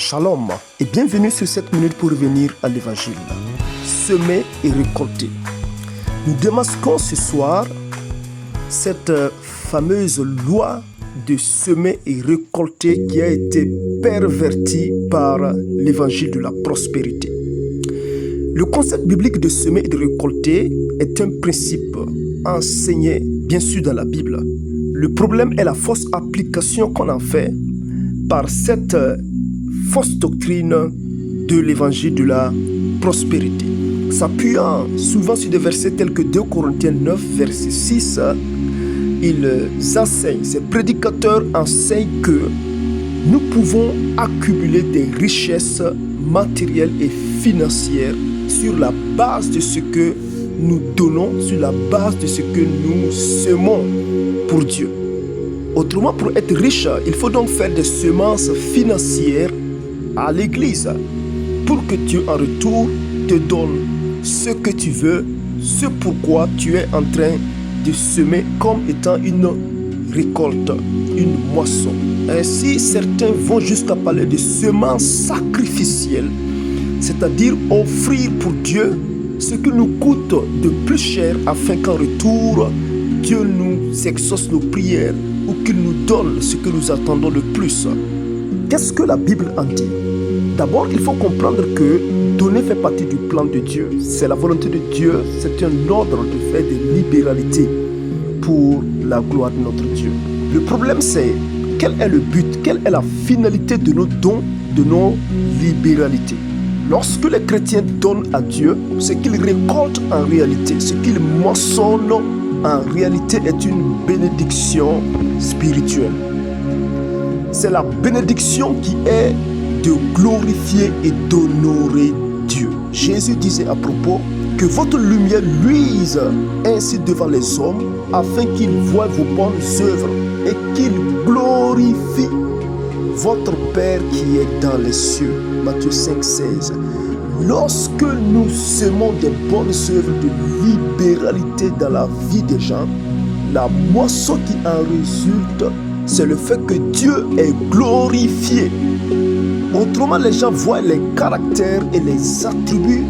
Shalom et bienvenue sur cette minute pour revenir à l'évangile. Semer et récolter. Nous démasquons ce soir cette fameuse loi de semer et récolter qui a été pervertie par l'évangile de la prospérité. Le concept biblique de semer et de récolter est un principe enseigné bien sûr dans la Bible. Le problème est la fausse application qu'on en fait par cette fausse doctrine de l'évangile de la prospérité. S'appuyant souvent sur des versets tels que 2 Corinthiens 9, verset 6, ils enseignent, ces prédicateurs enseignent que nous pouvons accumuler des richesses matérielles et financières sur la base de ce que nous donnons, sur la base de ce que nous semons pour Dieu. Autrement, pour être riche, il faut donc faire des semences financières à l'église pour que Dieu en retour te donne ce que tu veux, ce pourquoi tu es en train de semer comme étant une récolte, une moisson. Ainsi, certains vont jusqu'à parler de semences sacrificielles, c'est-à-dire offrir pour Dieu ce qui nous coûte de plus cher afin qu'en retour, Dieu nous exauce nos prières ou qu'il nous donne ce que nous attendons le plus. Qu'est-ce que la Bible en dit? D'abord, il faut comprendre que donner fait partie du plan de Dieu. C'est la volonté de Dieu, c'est un ordre de faire des libéralités pour la gloire de notre Dieu. Le problème, c'est quel est le but, quelle est la finalité de nos dons, de nos libéralités. Lorsque les chrétiens donnent à Dieu, ce qu'ils récoltent en réalité, ce qu'ils moissonnent en réalité est une bénédiction spirituelle. C'est la bénédiction qui est de glorifier et d'honorer Dieu. Jésus disait à propos que votre lumière luise ainsi devant les hommes afin qu'ils voient vos bonnes œuvres et qu'ils glorifient votre Père qui est dans les cieux. Matthieu 5, 16. Lorsque nous semons des bonnes œuvres de libéralité dans la vie des gens, la moisson qui en résulte, c'est le fait que Dieu est glorifié. Autrement, les gens voient les caractères et les attributs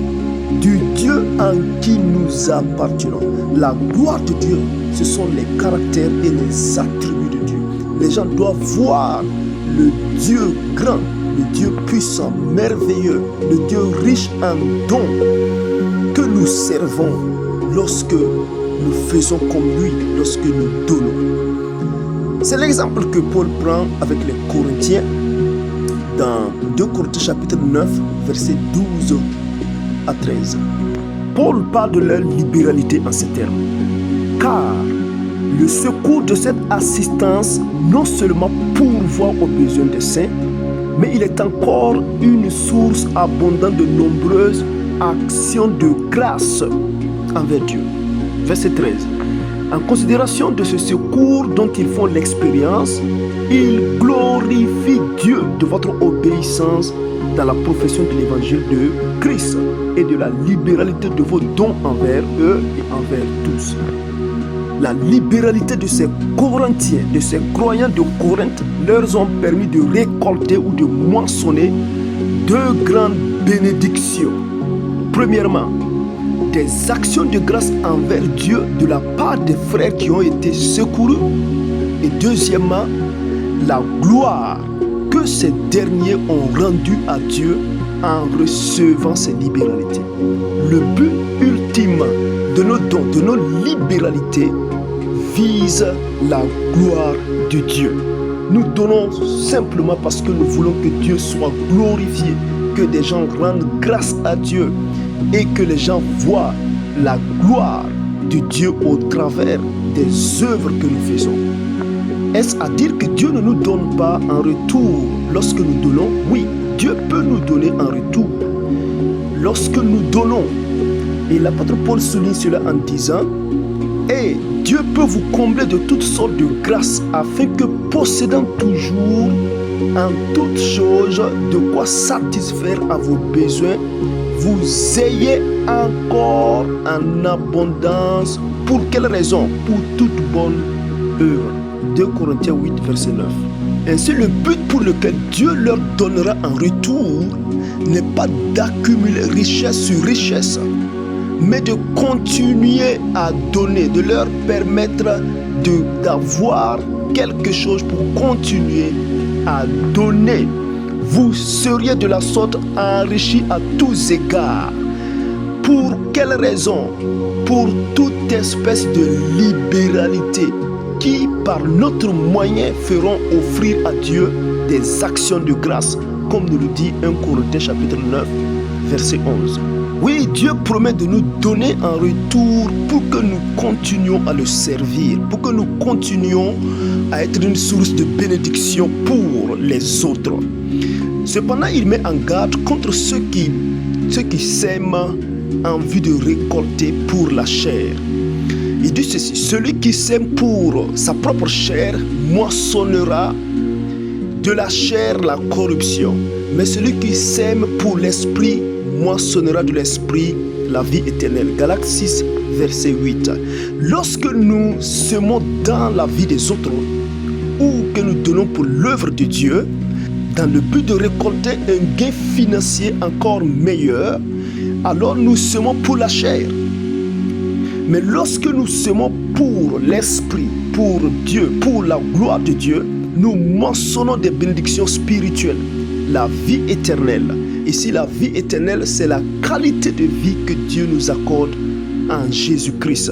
du Dieu en qui nous appartenons. La gloire de Dieu, ce sont les caractères et les attributs de Dieu. Les gens doivent voir le Dieu grand, le Dieu puissant, merveilleux, le Dieu riche en dons que nous servons lorsque nous faisons comme lui, lorsque nous donnons. C'est l'exemple que Paul prend avec les Corinthiens dans 2 Corinthiens chapitre 9, versets 12 à 13. Paul parle de leur libéralité en ces termes. Car le secours de cette assistance non seulement pourvoit aux besoins des saints, mais il est encore une source abondante de nombreuses actions de grâce envers Dieu. Verset 13. En considération de ce secours dont ils font l'expérience, ils glorifient Dieu de votre obéissance dans la profession de l'évangile de Christ et de la libéralité de vos dons envers eux et envers tous. La libéralité de ces Corinthiens, de ces croyants de Corinthe, leur ont permis de récolter ou de moissonner deux grandes bénédictions. Premièrement, des actions de grâce envers Dieu de la part des frères qui ont été secourus. Et deuxièmement, la gloire que ces derniers ont rendue à Dieu en recevant ces libéralités. Le but ultime de nos dons, de nos libéralités, vise la gloire de Dieu. Nous donnons simplement parce que nous voulons que Dieu soit glorifié, que des gens rendent grâce à Dieu et que les gens voient la gloire de Dieu au travers des œuvres que nous faisons. Est-ce à dire que Dieu ne nous donne pas en retour lorsque nous donnons? Oui, Dieu peut nous donner en retour lorsque nous donnons. Et l'apôtre Paul souligne cela en disant: et Dieu peut vous combler de toutes sortes de grâces afin que, possédant toujours en toutes choses de quoi satisfaire à vos besoins, vous ayez encore en abondance. Pour quelle raison? Pour toute bonne œuvre. 2 Corinthiens 8, verset 9. Ainsi, le but pour lequel Dieu leur donnera en retour n'est pas d'accumuler richesse sur richesse, mais de continuer à donner, de leur permettre d'avoir quelque chose pour continuer à donner. Vous seriez de la sorte enrichis à tous égards. Pour quelle raison? Pour toute espèce de libéralité qui, par notre moyen, feront offrir à Dieu des actions de grâce, comme nous le dit 1 Corinthiens chapitre 9, verset 11. Oui, Dieu promet de nous donner en retour pour que nous continuions à le servir, pour que nous continuions à être une source de bénédiction pour les autres. Cependant, il met en garde contre ceux qui sèment en vue de récolter pour la chair. Il dit ceci: celui qui sème pour sa propre chair moissonnera de la chair la corruption, mais celui qui sème pour l'esprit moissonnera de l'esprit la vie éternelle. Galates 6, verset 8. Lorsque nous semons dans la vie des autres ou que nous donnons pour l'œuvre de Dieu, dans le but de récolter un gain financier encore meilleur, alors nous semons pour la chair. Mais lorsque nous semons pour l'esprit, pour Dieu, pour la gloire de Dieu, nous mentionnons des bénédictions spirituelles, la vie éternelle. Ici, la vie éternelle, c'est la qualité de vie que Dieu nous accorde en Jésus-Christ.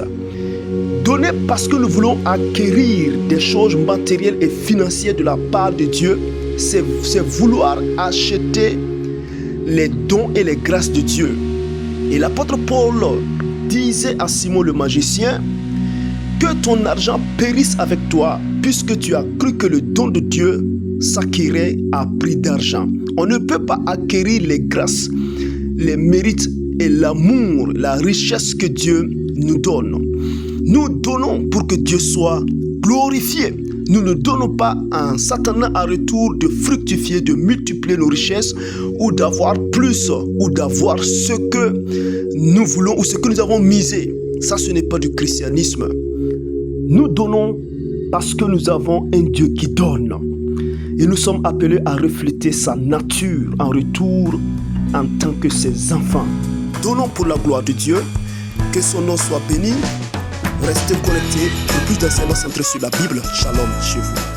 Donner parce que nous voulons acquérir des choses matérielles et financières de la part de Dieu, c'est vouloir acheter les dons et les grâces de Dieu. Et l'apôtre Paul disait à Simon le magicien: que ton argent périsse avec toi, puisque tu as cru que le don de Dieu s'acquérait à prix d'argent. On ne peut pas acquérir les grâces, les mérites et l'amour, la richesse que Dieu nous donne. Nous donnons pour que Dieu soit glorifié. Nous ne donnons pas en s'attendant à retour de fructifier, de multiplier nos richesses ou d'avoir plus ou d'avoir ce que nous voulons ou ce que nous avons misé. Ça, ce n'est pas du christianisme. Nous donnons parce que nous avons un Dieu qui donne. Et nous sommes appelés à refléter sa nature en retour en tant que ses enfants. Donnons pour la gloire de Dieu. Que son nom soit béni. Restez connectés pour plus d'enseignements centrés sur la Bible. Shalom chez vous.